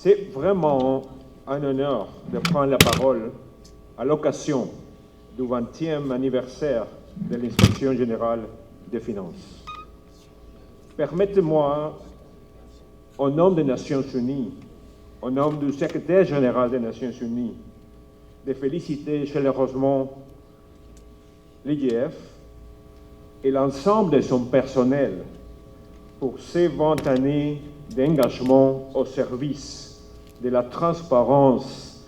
C'est vraiment un honneur de prendre la parole à l'occasion du 20e anniversaire de l'Inspection générale des finances. Permettez-moi, au nom des Nations unies, au nom du secrétaire général des Nations unies, de féliciter chaleureusement l'IGF et l'ensemble de son personnel pour ces 20 années d'engagement au service de la transparence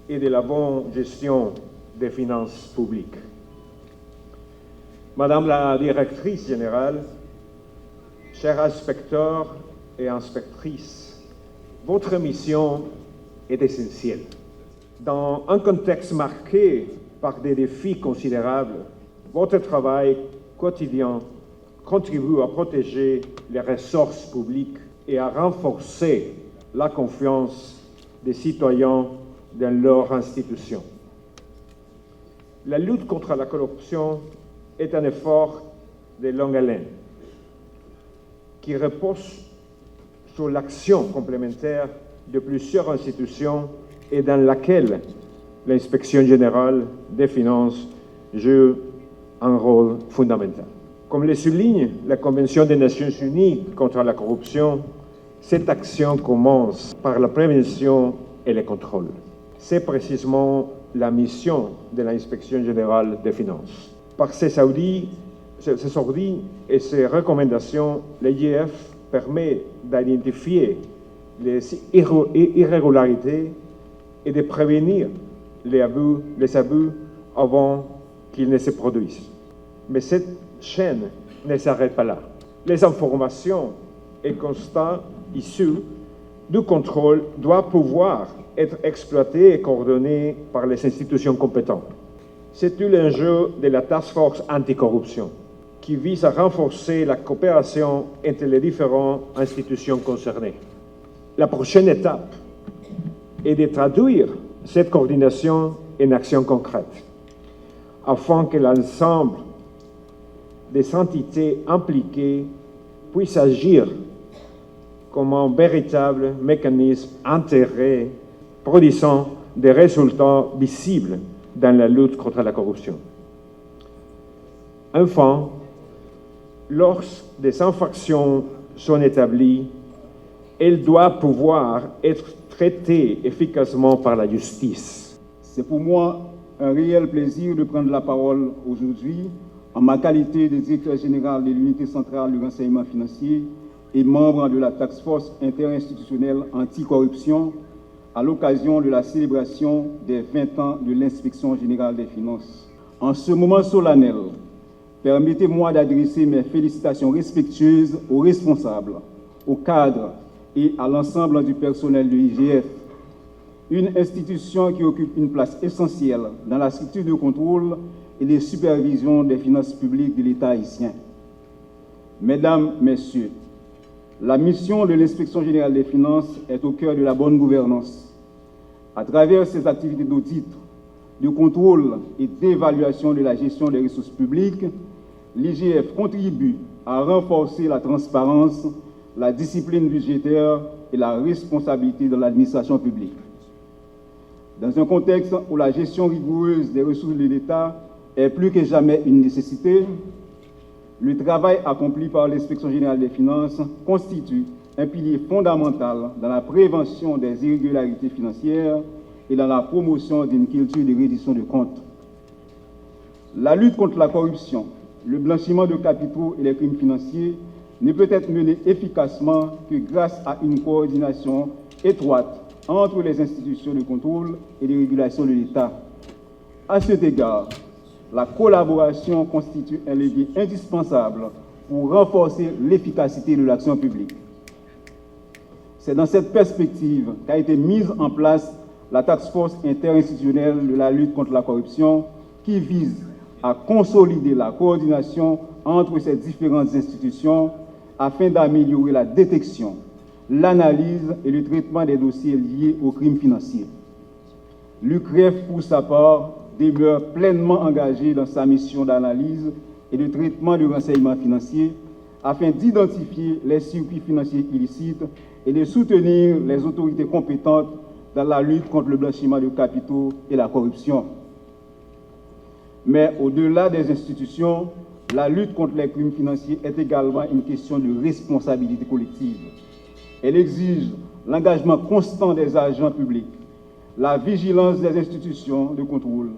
et de la bonne gestion des finances publiques. Madame la directrice générale, chers inspecteurs et inspectrices, votre mission est essentielle. Dans un contexte marqué par des défis considérables, votre travail quotidien contribue à protéger les ressources publiques et à renforcer la confiance des citoyens dans leurs institutions. La lutte contre la corruption est un effort de longue haleine qui repose sur l'action complémentaire de plusieurs institutions et dans laquelle l'Inspection générale des finances joue un rôle fondamental. Comme le souligne la Convention des Nations unies contre la corruption, cette action commence par la prévention et le contrôle. C'est précisément la mission de l'Inspection générale des finances. Par ses audits et ses recommandations, l'IGF permet d'identifier les irrégularités et de prévenir les abus avant qu'ils ne se produisent. Mais cette chaîne ne s'arrête pas là. Les informations et constats issus du contrôle doivent pouvoir être exploités et coordonnés par les institutions compétentes. C'est tout l'enjeu de la Task Force anticorruption, qui vise à renforcer la coopération entre les différentes institutions concernées. La prochaine étape est de traduire cette coordination en actions concrètes, afin que l'ensemble des entités impliquées puissent agir comme un véritable mécanisme intégré, produisant des résultats visibles dans la lutte contre la corruption. Enfin, lorsque des infractions sont établies, elles doivent pouvoir être traitées efficacement par la justice. C'est pour moi un réel plaisir de prendre la parole aujourd'hui en ma qualité de directeur général de l'unité centrale du renseignement financier et membre de la Task Force interinstitutionnelle anticorruption à l'occasion de la célébration des 20 ans de l'Inspection générale des finances. En ce moment solennel, permettez-moi d'adresser mes félicitations respectueuses aux responsables, aux cadres et à l'ensemble du personnel de l'IGF, une institution qui occupe une place essentielle dans la structure de contrôle et de supervision des finances publiques de l'État haïtien. Mesdames, Messieurs, la mission de l'Inspection générale des finances est au cœur de la bonne gouvernance. À travers ses activités d'audit, de contrôle et d'évaluation de la gestion des ressources publiques, l'IGF contribue à renforcer la transparence, la discipline budgétaire et la responsabilité de l'administration publique. Dans un contexte où la gestion rigoureuse des ressources de l'État est plus que jamais une nécessité, le travail accompli par l'Inspection générale des finances constitue un pilier fondamental dans la prévention des irrégularités financières et dans la promotion d'une culture de reddition de comptes. La lutte contre la corruption, le blanchiment de capitaux et les crimes financiers ne peut être menée efficacement que grâce à une coordination étroite entre les institutions de contrôle et de régulation de l'État. À cet égard, la collaboration constitue un levier indispensable pour renforcer l'efficacité de l'action publique. C'est dans cette perspective qu'a été mise en place la Task Force interinstitutionnelle de la lutte contre la corruption qui vise à consolider la coordination entre ces différentes institutions afin d'améliorer la détection, l'analyse et le traitement des dossiers liés aux crimes financiers. L'UCREF, pour sa part, demeure pleinement engagé dans sa mission d'analyse et de traitement du renseignement financier afin d'identifier les circuits financiers illicites et de soutenir les autorités compétentes dans la lutte contre le blanchiment de capitaux et la corruption. Mais au-delà des institutions, la lutte contre les crimes financiers est également une question de responsabilité collective. Elle exige l'engagement constant des agents publics, la vigilance des institutions de contrôle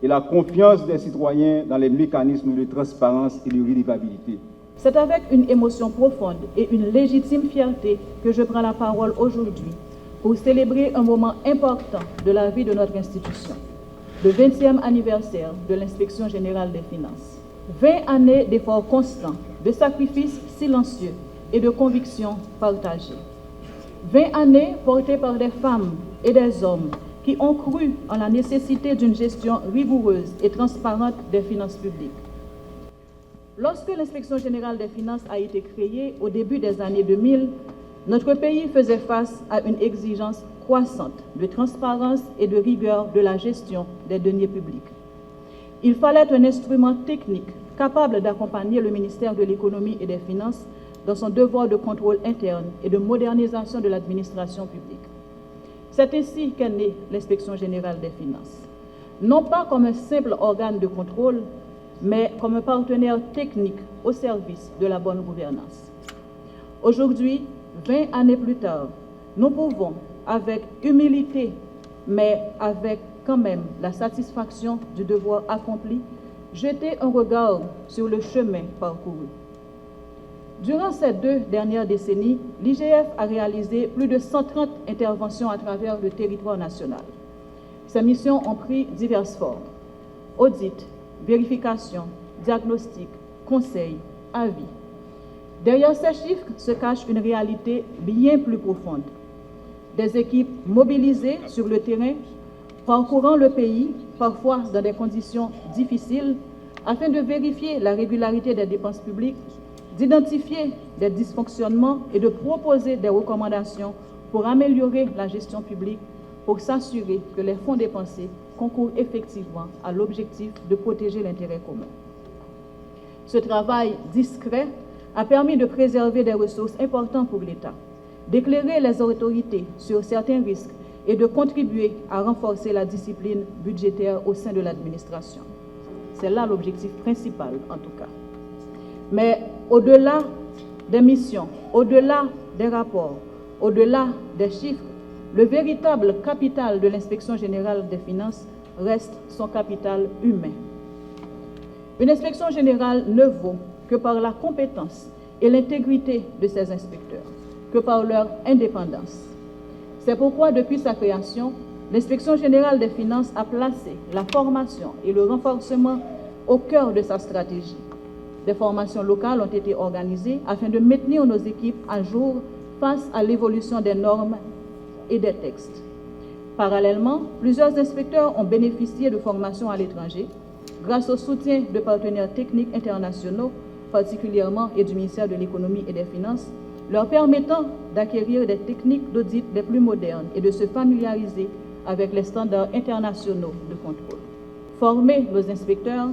et la confiance des citoyens dans les mécanismes de transparence et de redevabilité. C'est avec une émotion profonde et une légitime fierté que je prends la parole aujourd'hui pour célébrer un moment important de la vie de notre institution, le 20e anniversaire de l'Inspection générale des finances. 20 années d'efforts constants, de sacrifices silencieux et de convictions partagées. 20 années portées par des femmes et des hommes qui ont cru en la nécessité d'une gestion rigoureuse et transparente des finances publiques. Lorsque l'Inspection générale des finances a été créée au début des années 2000, notre pays faisait face à une exigence croissante de transparence et de rigueur de la gestion des deniers publics. Il fallait un instrument technique capable d'accompagner le ministère de l'Économie et des Finances dans son devoir de contrôle interne et de modernisation de l'administration publique. C'est ainsi qu'est née l'Inspection générale des finances, non pas comme un simple organe de contrôle, mais comme un partenaire technique au service de la bonne gouvernance. Aujourd'hui, 20 années plus tard, nous pouvons, avec humilité, mais avec quand même la satisfaction du devoir accompli, jeter un regard sur le chemin parcouru. Durant ces 2 dernières décennies, l'IGF a réalisé plus de 130 interventions à travers le territoire national. Ces missions ont pris diverses formes: audit, vérification, diagnostic, conseil, avis. Derrière ces chiffres se cache une réalité bien plus profonde. Des équipes mobilisées sur le terrain, parcourant le pays, parfois dans des conditions difficiles, afin de vérifier la régularité des dépenses publiques, d'identifier des dysfonctionnements et de proposer des recommandations pour améliorer la gestion publique, pour s'assurer que les fonds dépensés concourent effectivement à l'objectif de protéger l'intérêt commun. Ce travail discret a permis de préserver des ressources importantes pour l'État, d'éclairer les autorités sur certains risques et de contribuer à renforcer la discipline budgétaire au sein de l'administration. C'est là l'objectif principal, en tout cas. Mais au-delà des missions, au-delà des rapports, au-delà des chiffres, le véritable capital de l'Inspection générale des finances reste son capital humain. Une inspection générale ne vaut que par la compétence et l'intégrité de ses inspecteurs, que par leur indépendance. C'est pourquoi, depuis sa création, l'Inspection générale des finances a placé la formation et le renforcement au cœur de sa stratégie. Des formations locales ont été organisées afin de maintenir nos équipes à jour face à l'évolution des normes et des textes. Parallèlement, plusieurs inspecteurs ont bénéficié de formations à l'étranger grâce au soutien de partenaires techniques internationaux, particulièrement et du ministère de l'Économie et des Finances, leur permettant d'acquérir des techniques d'audit les plus modernes et de se familiariser avec les standards internationaux de contrôle. Former nos inspecteurs,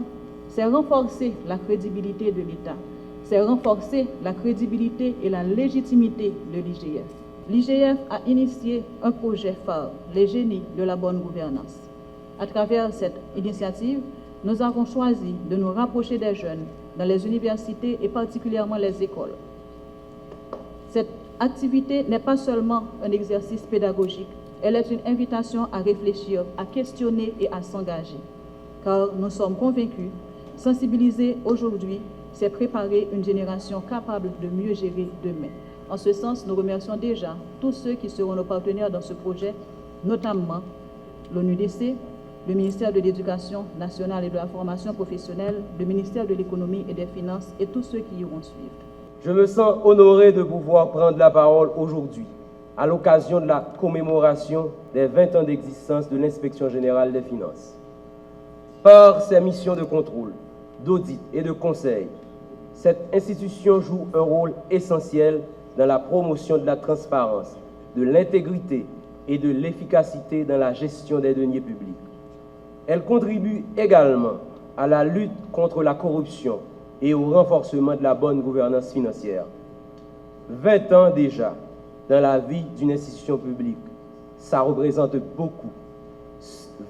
c'est renforcer la crédibilité de l'État, c'est renforcer la crédibilité et la légitimité de l'IGF. L'IGF a initié un projet phare, les génies de la bonne gouvernance. À travers cette initiative, nous avons choisi de nous rapprocher des jeunes dans les universités et particulièrement les écoles. Cette activité n'est pas seulement un exercice pédagogique, elle est une invitation à réfléchir, à questionner et à s'engager. Car nous sommes convaincus, sensibiliser aujourd'hui, c'est préparer une génération capable de mieux gérer demain. En ce sens, nous remercions déjà tous ceux qui seront nos partenaires dans ce projet, notamment l'ONUDC, le ministère de l'Éducation nationale et de la formation professionnelle, le ministère de l'Économie et des Finances et tous ceux qui iront suivre. Je me sens honoré de pouvoir prendre la parole aujourd'hui, à l'occasion de la commémoration des 20 ans d'existence de l'Inspection générale des finances. Par ses missions de contrôle, d'audit et de conseil, cette institution joue un rôle essentiel dans la promotion de la transparence, de l'intégrité et de l'efficacité dans la gestion des deniers publics. Elle contribue également à la lutte contre la corruption et au renforcement de la bonne gouvernance financière. 20 ans déjà dans la vie d'une institution publique, ça représente beaucoup.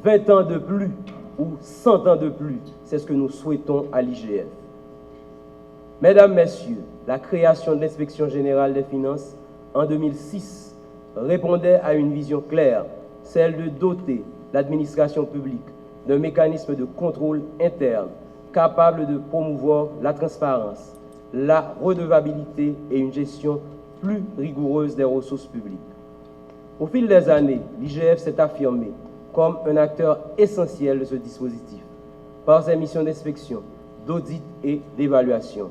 20 ans de plus ou 100 ans de plus, c'est ce que nous souhaitons à l'IGF. Mesdames, Messieurs, la création de l'Inspection générale des finances en 2006 répondait à une vision claire, celle de doter l'administration publique d'un mécanisme de contrôle interne capable de promouvoir la transparence, la redevabilité et une gestion plus rigoureuse des ressources publiques. Au fil des années, l'IGF s'est affirmé comme un acteur essentiel de ce dispositif par ses missions d'inspection, d'audit et d'évaluation.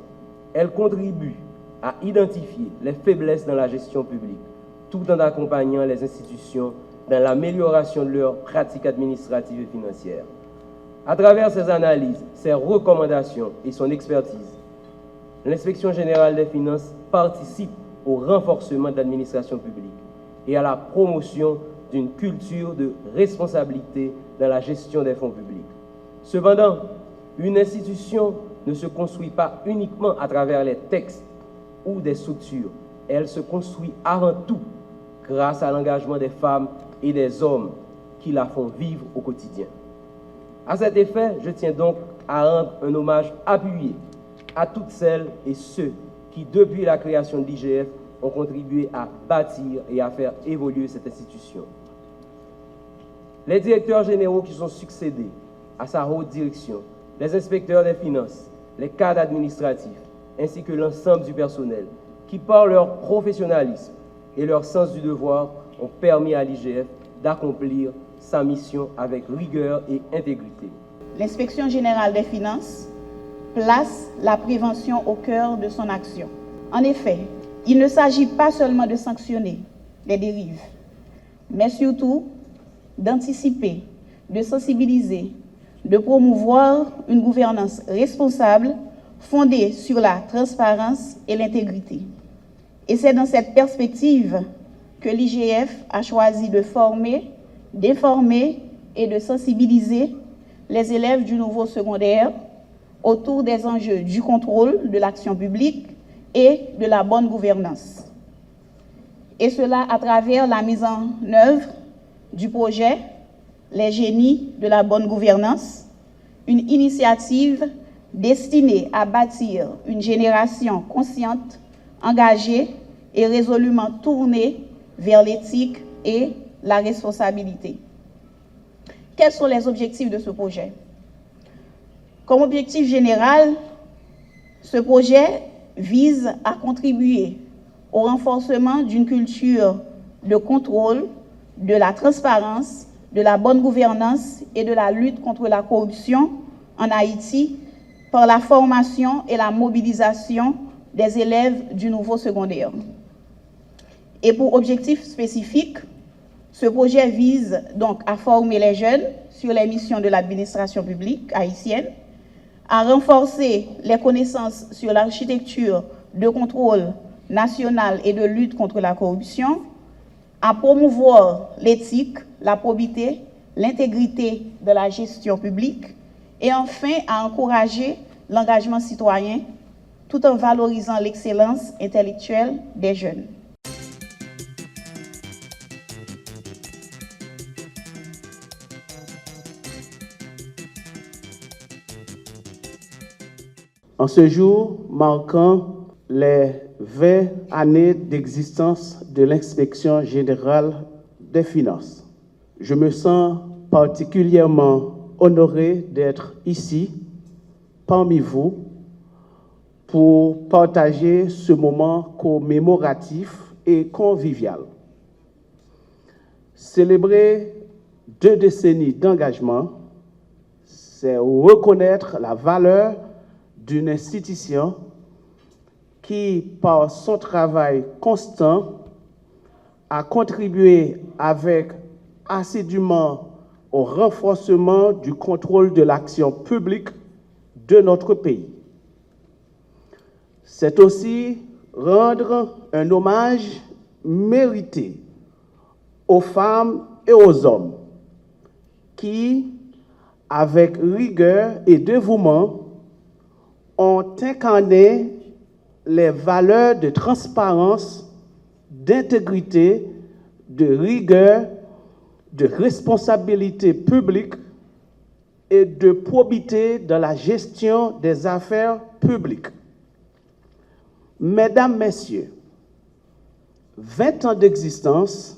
Elle contribue à identifier les faiblesses dans la gestion publique, tout en accompagnant les institutions dans l'amélioration de leurs pratiques administratives et financières. À travers ses analyses, ses recommandations et son expertise, l'Inspection générale des finances participe au renforcement de l'administration publique et à la promotion d'une culture de responsabilité dans la gestion des fonds publics. Cependant, une institution ne se construit pas uniquement à travers les textes ou des structures. Elle se construit avant tout grâce à l'engagement des femmes et des hommes qui la font vivre au quotidien. À cet effet, je tiens donc à rendre un hommage appuyé à toutes celles et ceux qui, depuis la création de l'IGF, ont contribué à bâtir et à faire évoluer cette institution. Les directeurs généraux qui sont succédés à sa haute direction, les inspecteurs des finances, les cadres administratifs, ainsi que l'ensemble du personnel, qui par leur professionnalisme et leur sens du devoir ont permis à l'IGF d'accomplir sa mission avec rigueur et intégrité. L'Inspection générale des finances place la prévention au cœur de son action. En effet, il ne s'agit pas seulement de sanctionner les dérives, mais surtout d'anticiper, de sensibiliser, de promouvoir une gouvernance responsable fondée sur la transparence et l'intégrité. Et c'est dans cette perspective que l'IGF a choisi de former, d'informer et de sensibiliser les élèves du nouveau secondaire autour des enjeux du contrôle de l'action publique et de la bonne gouvernance. Et cela à travers la mise en œuvre du projet Les Génies de la bonne gouvernance, une initiative destinée à bâtir une génération consciente, engagée et résolument tournée vers l'éthique et la responsabilité. Quels sont les objectifs de ce projet? Comme objectif général, ce projet vise à contribuer au renforcement d'une culture de contrôle, de la transparence, de la bonne gouvernance et de la lutte contre la corruption en Haïti par la formation et la mobilisation des élèves du nouveau secondaire. Et pour objectif spécifique, ce projet vise donc à former les jeunes sur les missions de l'administration publique haïtienne, à renforcer les connaissances sur l'architecture de contrôle national et de lutte contre la corruption, à promouvoir l'éthique, la probité, l'intégrité de la gestion publique et enfin à encourager l'engagement citoyen tout en valorisant l'excellence intellectuelle des jeunes. En ce jour marquant les 20 années d'existence de l'Inspection générale des finances, je me sens particulièrement honoré d'être ici, parmi vous, pour partager ce moment commémoratif et convivial. Célébrer 2 décennies d'engagement, c'est reconnaître la valeur d'une institution qui, par son travail constant, a contribué avec assidûment au renforcement du contrôle de l'action publique de notre pays. C'est aussi rendre un hommage mérité aux femmes et aux hommes qui, avec rigueur et dévouement, ont incarné les valeurs de transparence, d'intégrité, de rigueur, de responsabilité publique et de probité dans la gestion des affaires publiques. Mesdames, Messieurs, 20 ans d'existence,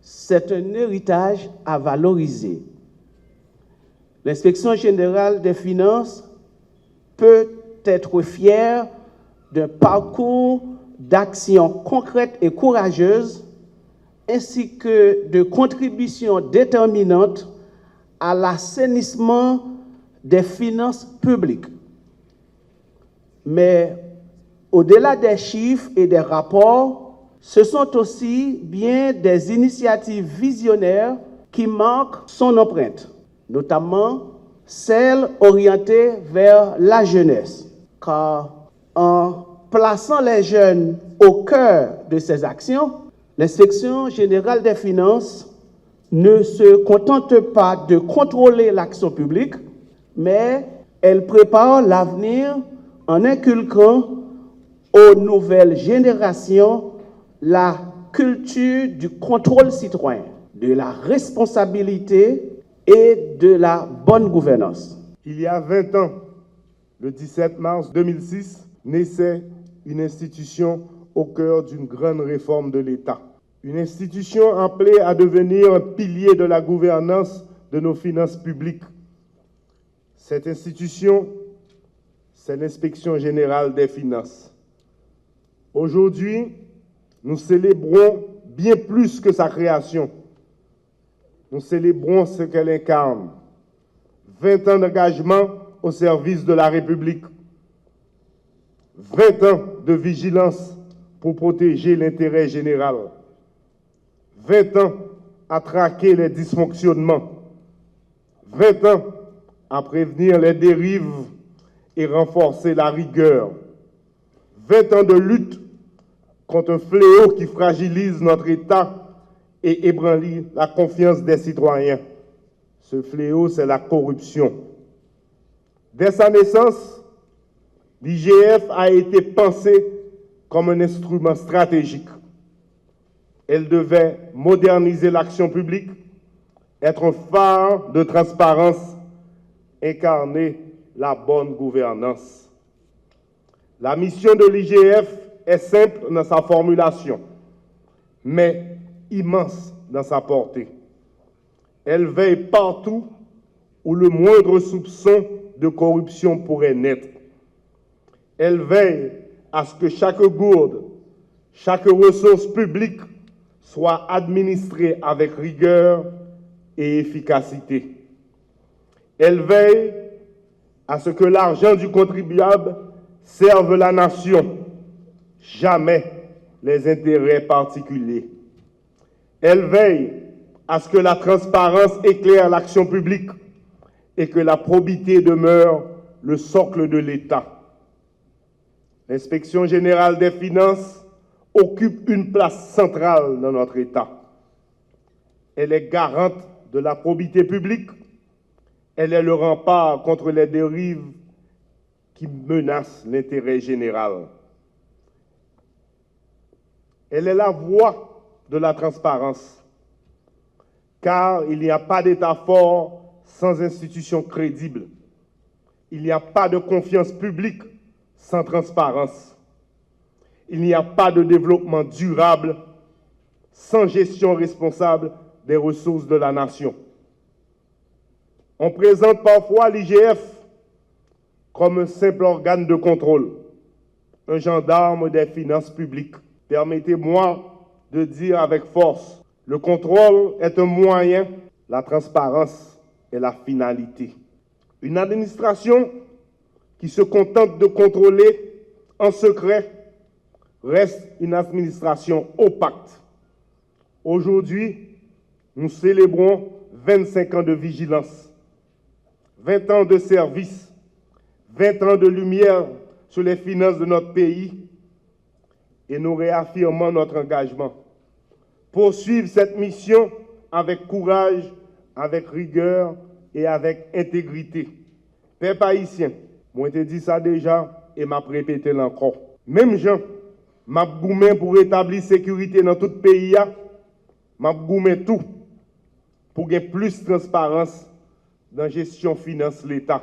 c'est un héritage à valoriser. L'Inspection générale des finances peut être fière d'un parcours d'actions concrètes et courageuses, ainsi que de contributions déterminantes à l'assainissement des finances publiques. Mais au-delà des chiffres et des rapports, ce sont aussi bien des initiatives visionnaires qui marquent son empreinte, notamment celles orientées vers la jeunesse, car en plaçant les jeunes au cœur de ces actions, l'Inspection générale des finances ne se contente pas de contrôler l'action publique, mais elle prépare l'avenir en inculquant aux nouvelles générations la culture du contrôle citoyen, de la responsabilité et de la bonne gouvernance. Il y a 20 ans, le 17 mars 2006, naissait une institution au cœur d'une grande réforme de l'État. Une institution appelée à devenir un pilier de la gouvernance de nos finances publiques. Cette institution, c'est l'Inspection générale des finances. Aujourd'hui, nous célébrons bien plus que sa création. Nous célébrons ce qu'elle incarne. 20 ans d'engagement au service de la République. 20 ans de vigilance pour protéger l'intérêt général. 20 ans à traquer les dysfonctionnements. 20 ans à prévenir les dérives et renforcer la rigueur. 20 ans de lutte contre un fléau qui fragilise notre État et ébranle la confiance des citoyens. Ce fléau, c'est la corruption. Dès sa naissance, l'IGF a été pensée comme un instrument stratégique. Elle devait moderniser l'action publique, être un phare de transparence, incarner la bonne gouvernance. La mission de l'IGF est simple dans sa formulation, mais immense dans sa portée. Elle veille partout où le moindre soupçon de corruption pourrait naître. Elle veille à ce que chaque gourde, chaque ressource publique soit administrée avec rigueur et efficacité. Elle veille à ce que l'argent du contribuable serve la nation, jamais les intérêts particuliers. Elle veille à ce que la transparence éclaire l'action publique et que la probité demeure le socle de l'État. L'Inspection générale des finances occupe une place centrale dans notre État. Elle est garante de la probité publique. Elle est le rempart contre les dérives qui menacent l'intérêt général. Elle est la voie de la transparence, car il n'y a pas d'État fort sans institutions crédibles. Il n'y a pas de confiance publique sans transparence. Il n'y a pas de développement durable sans gestion responsable des ressources de la nation. On présente parfois l'IGF comme un simple organe de contrôle, un gendarme des finances publiques. Permettez-moi de dire avec force, le contrôle est un moyen, la transparence est la finalité. Une administration qui se contente de contrôler en secret reste une administration opaque. Aujourd'hui, nous célébrons 25 ans de vigilance, 20 ans de service, 20 ans de lumière sur les finances de notre pays et nous réaffirmons notre engagement. Poursuivre cette mission avec courage, avec rigueur et avec intégrité. Peuple haïtien, Moi, je dit ça déjà et m'a répété encore. Même gens, m'a goumé pour rétablir sécurité dans tout le pays, m'a goumé tout pour gagner plus de transparence dans la gestion finance de l'État.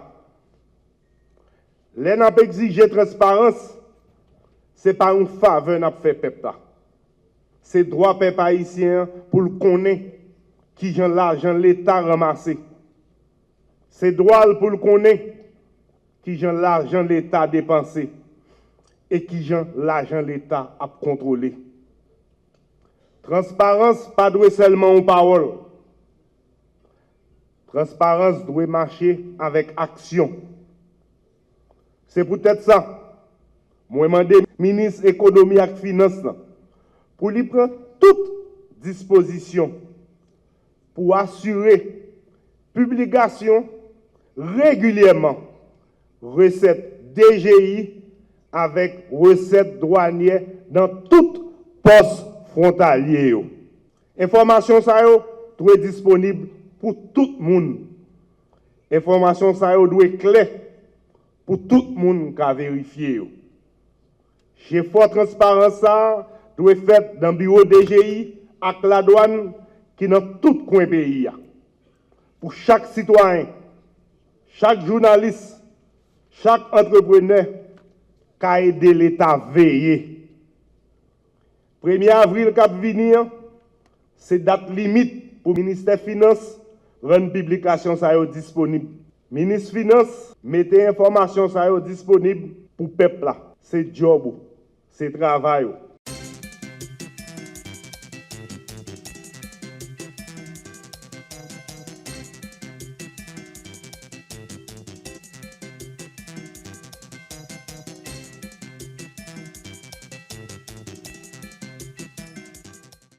Les n'a pas exigé transparence, ce n'est pas une faveur n'a fait peuple. C'est droit peuple haïtien pour le connaître qui j'ai l'argent l'État ramassé. C'est droit pour le connaître qui j'ai l'argent l'État dépensé et qui j'ai l'argent l'État à contrôler. Transparence pas doit seulement en parole. Transparence doit marcher avec action. C'est peut-être ça. Moi, je demande au ministre de l'économie et des finances pour lui prendre toute disposition pour assurer publication régulièrement recettes DGI avec recettes douanières dans tout poste frontalier. Information ça doit être disponible pour tout le monde. Information ça doit être claire pour tout le monde qui a vérifié. Chez Fort Transparence, ça doit être fait dans le bureau DGI avec la douane qui est dans tout coin du pays. Pour chaque citoyen, chaque journaliste, chaque entrepreneur qui a aidé l'État à veiller. 1er avril qui va venir, c'est date limite pour le ministère des Finances rendre publication ça disponible. Ministre des Finances, mettez information ça disponible pour le peuple là. C'est job, c'est travail.